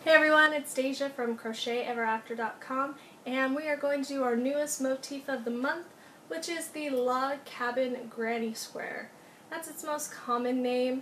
Hey everyone, it's Deja from CrochetEverAfter.com, and we are going to do our newest motif of the month, which is the Log Cabin Granny Square. That's its most common name.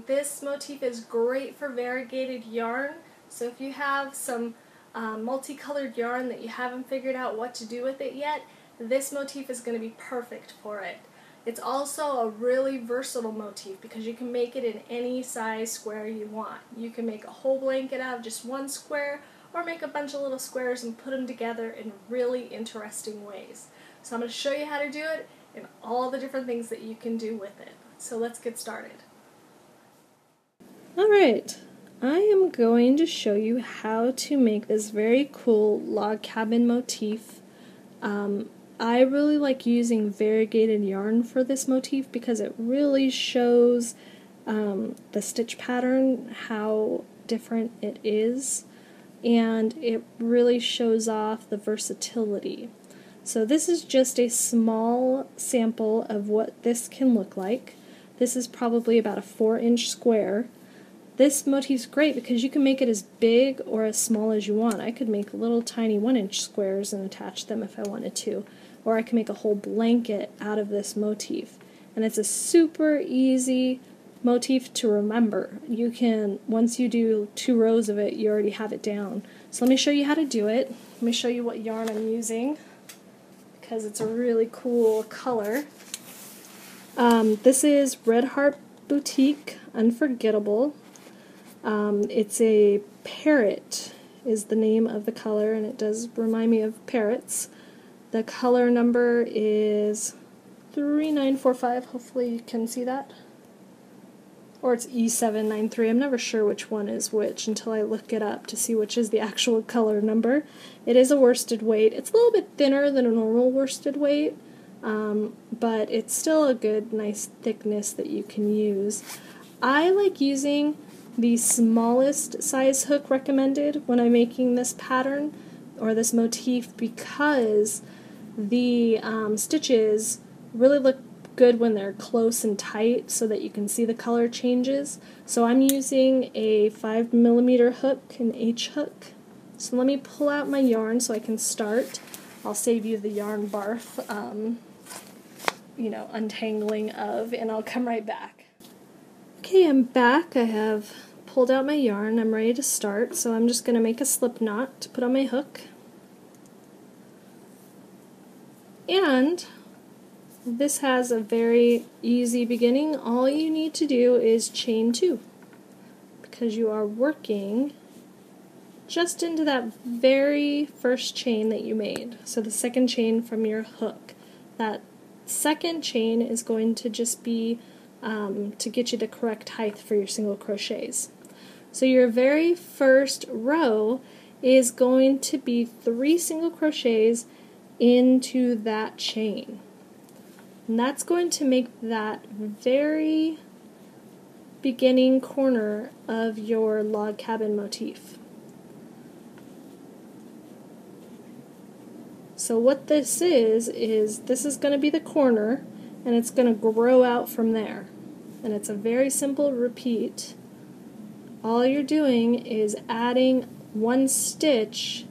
This motif is great for variegated yarn, so if you have some multicolored yarn that you haven't figured out what to do with it yet, this motif is going to be perfect for it. It's also a really versatile motif because you can make it in any size square you want. You can make a whole blanket out of just one square, or make a bunch of little squares and put them together in really interesting ways. So I'm going to show you how to do it and all the different things that you can do with it. So let's get started. Alright, I am going to show you how to make this very cool log cabin motif. I really like using variegated yarn for this motif because it really shows the stitch pattern, how different it is, and it really shows off the versatility. So this is just a small sample of what this can look like. This is probably about a 4-inch square. This motif's great because you can make it as big or as small as you want. I could make little tiny 1-inch squares and attach them if I wanted to. Or I can make a whole blanket out of this motif. And it's a super easy motif to remember. You can, once you do 2 rows of it, you already have it down. So let me show you how to do it. Let me show you what yarn I'm using, because it's a really cool color. This is Red Heart Boutique Unforgettable. It's a parrot is the name of the color, and it does remind me of parrots. The color number is 3945. Hopefully you can see that. Or it's E793. I'm never sure which one is which until I look it up to see which is the actual color number. It is a worsted weight. It's a little bit thinner than a normal worsted weight, but it's still a good, nice thickness that you can use. I like using the smallest size hook recommended when I'm making this pattern or this motif because the stitches really look good when they're close and tight so that you can see the color changes. So I'm using a 5mm hook, an H hook. So let me pull out my yarn so I can start. I'll save you the yarn barf, untangling of, and I'll come right back. Okay, I'm back. I have pulled out my yarn. I'm ready to start, so I'm just going to make a slip knot to put on my hook. And this has a very easy beginning. All you need to do is chain 2 because you are working just into that very first chain that you made. So the second chain from your hook. That second chain is going to just be to get you the correct height for your single crochets. So your very first row is going to be 3 single crochets into that chain. And that's going to make that very beginning corner of your log cabin motif. So what this is this is going to be the corner, and it's going to grow out from there. And it's a very simple repeat. All you're doing is adding 1 stitch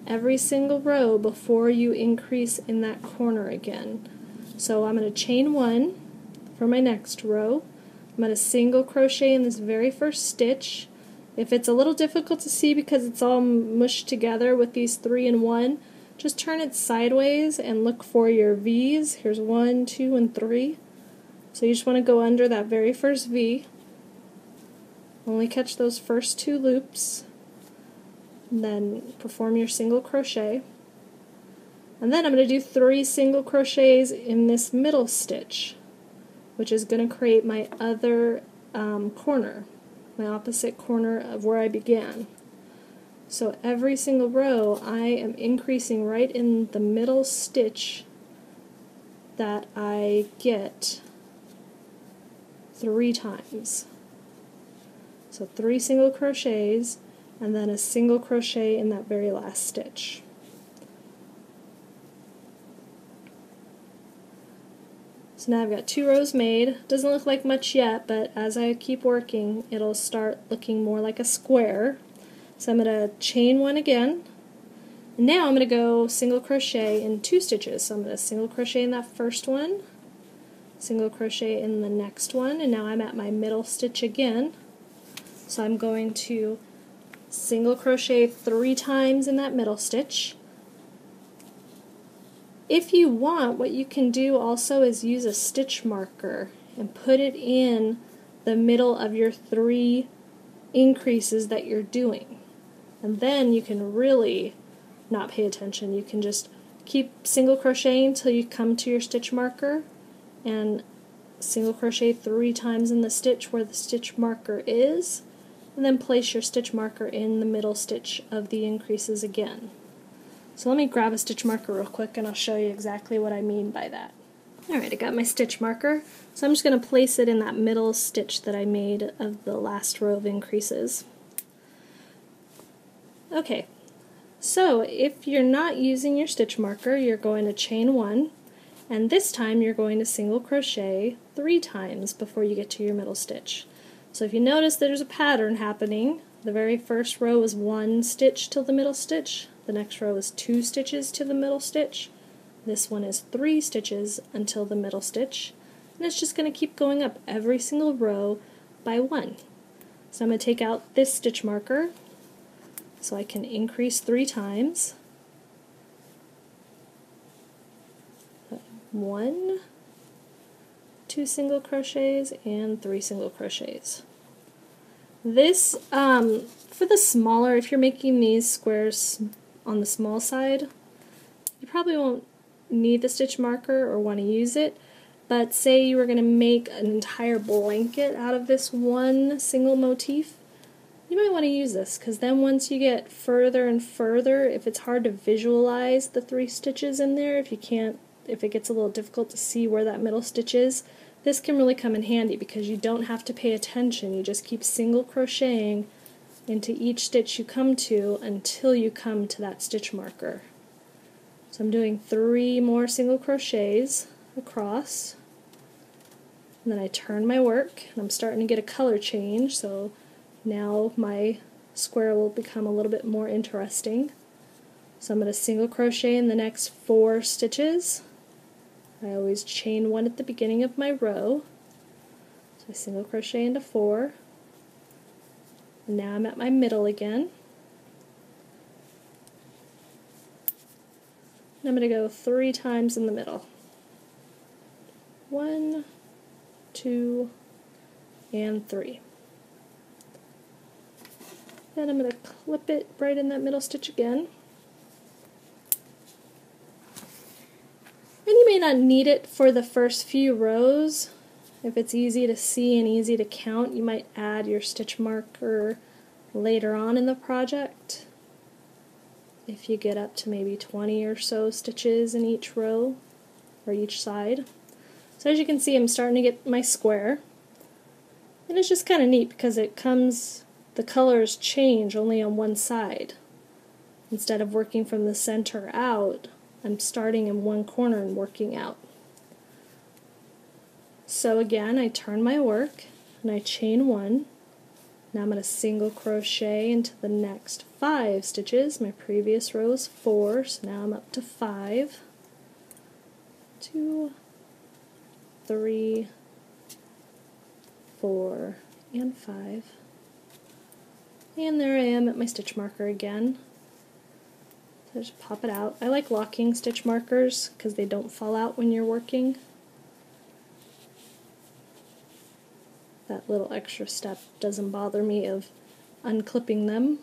every single row before you increase in that corner again. So I'm going to chain 1 for my next row. I'm going to single crochet in this very first stitch. If it's a little difficult to see because it's all mushed together with these 3 and 1, just turn it sideways and look for your V's. Here's 1, 2, and 3. So you just want to go under that very first V. Only catch those first 2 loops. And then perform your single crochet. And then I'm going to do 3 single crochets in this middle stitch, which is going to create my other corner, my opposite corner of where I began. So every single row I am increasing right in the middle stitch that I get 3 times. So 3 single crochets and then a single crochet in that very last stitch. So now I've got 2 rows made. Doesn't look like much yet, but as I keep working, it'll start looking more like a square. So I'm going to chain one again. And now I'm going to go single crochet in 2 stitches. So I'm going to single crochet in that first one, single crochet in the next one, and now I'm at my middle stitch again. So I'm going to single crochet 3 times in that middle stitch. If you want, what you can do also is use a stitch marker and put it in the middle of your 3 increases that you're doing. And then you can really not pay attention. You can just keep single crocheting until you come to your stitch marker and single crochet 3 times in the stitch where the stitch marker is, and then place your stitch marker in the middle stitch of the increases again. So let me grab a stitch marker real quick and I'll show you exactly what I mean by that. Alright, I got my stitch marker, so I'm just going to place it in that middle stitch that I made of the last row of increases. Okay, so if you're not using your stitch marker, you're going to chain 1, and this time you're going to single crochet 3 times before you get to your middle stitch. So if you notice there's a pattern happening, the very first row is 1 stitch till the middle stitch, the next row is 2 stitches to the middle stitch, this one is 3 stitches until the middle stitch, and it's just going to keep going up every single row by 1. So I'm going to take out this stitch marker so I can increase 3 times. 1, 2 single crochets, and 3 single crochets. This, for the smaller, if you're making these squares on the small side, you probably won't need the stitch marker or want to use it, but say you were going to make an entire blanket out of this one single motif, you might want to use this, because then once you get further and further, if it's hard to visualize the 3 stitches in there, if it gets a little difficult to see where that middle stitch is, this can really come in handy because you don't have to pay attention. You just keep single crocheting into each stitch you come to until you come to that stitch marker. So I'm doing 3 more single crochets across, and then I turn my work, and I'm starting to get a color change, so now my square will become a little bit more interesting. So I'm going to single crochet in the next 4 stitches. I always chain 1 at the beginning of my row. So I single crochet into 4. And now I'm at my middle again. And I'm going to go 3 times in the middle. 1, 2, and 3. Then I'm going to clip it right in that middle stitch again. And you may not need it for the first few rows. If it's easy to see and easy to count, you might add your stitch marker later on in the project. If you get up to maybe 20 or so stitches in each row or each side. So as you can see, I'm starting to get my square. And it's just kind of neat because the colors change only on one side. Instead of working from the center out, I'm starting in one corner and working out. So again, I turn my work and I chain 1. Now I'm going to single crochet into the next 5 stitches. My previous row is 4, so now I'm up to 5. 2, 3, 4, and 5. And there I am at my stitch marker again. So just pop it out. I like locking stitch markers because they don't fall out when you're working. That little extra step doesn't bother me of unclipping them.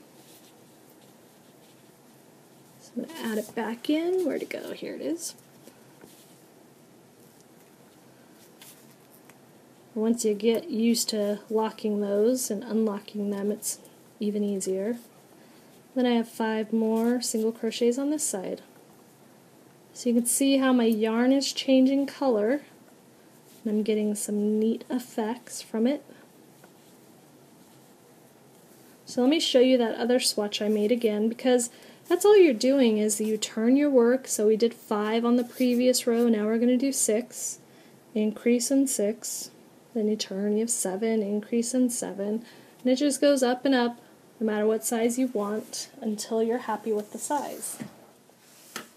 So I'm going to add it back in. Where'd it go? Here it is. Once you get used to locking those and unlocking them, it's even easier. Then I have 5 more single crochets on this side. So you can see how my yarn is changing color. I'm getting some neat effects from it. So let me show you that other swatch I made again, because that's all you're doing is you turn your work. So we did 5 on the previous row, now we're going to do 6, increase in 6, then you turn, you have 7, increase in 7, and it just goes up and up no matter what size you want, until you're happy with the size.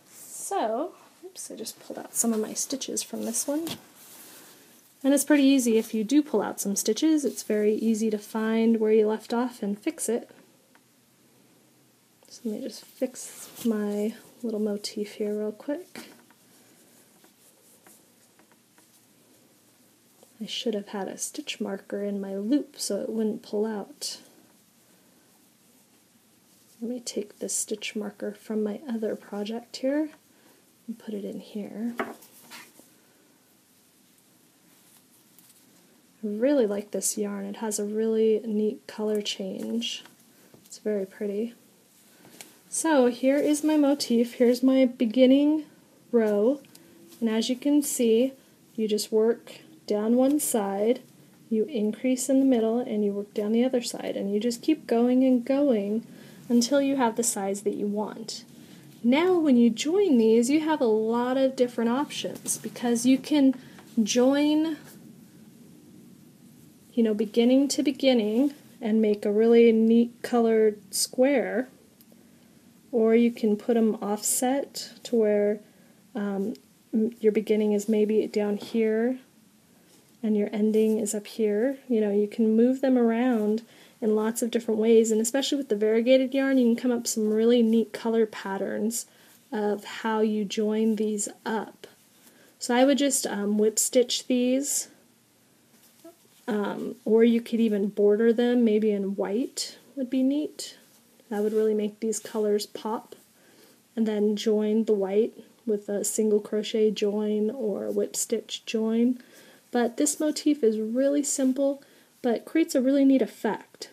So, oops, I just pulled out some of my stitches from this one. And it's pretty easy if you do pull out some stitches. It's very easy to find where you left off and fix it. So let me just fix my little motif here real quick. I should have had a stitch marker in my loop so it wouldn't pull out. Let me take this stitch marker from my other project here and put it in here. I really like this yarn. It has a really neat color change. It's very pretty. So here is my motif. Here's my beginning row, and as you can see, you just work down one side, you increase in the middle, and you work down the other side, and you just keep going and going until you have the size that you want. Now when you join these, you have a lot of different options, because you can join, you know, beginning to beginning and make a really neat colored square, or you can put them offset to where your beginning is maybe down here and your ending is up here. You know, you can move them around in lots of different ways, and especially with the variegated yarn, you can come up with some really neat color patterns of how you join these up. So I would just whip stitch these, or you could even border them, maybe in white would be neat. That would really make these colors pop. And then join the white with a single crochet join or whip stitch join. But this motif is really simple, but creates a really neat effect.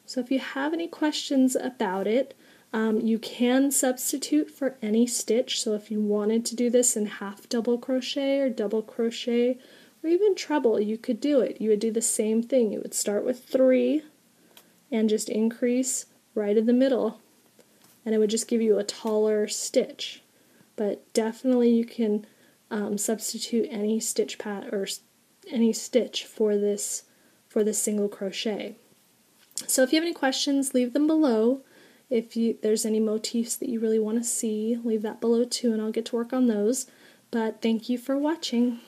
So if you have any questions about it, you can substitute for any stitch. So if you wanted to do this in half double crochet or double crochet or even treble, you could do it. You would do the same thing. You would start with 3 and just increase right in the middle, and it would just give you a taller stitch. But definitely you can substitute any stitch or any stitch for this single crochet. So if you have any questions, leave them below. If there's any motifs that you really want to see, leave that below too, and I'll get to work on those. But thank you for watching.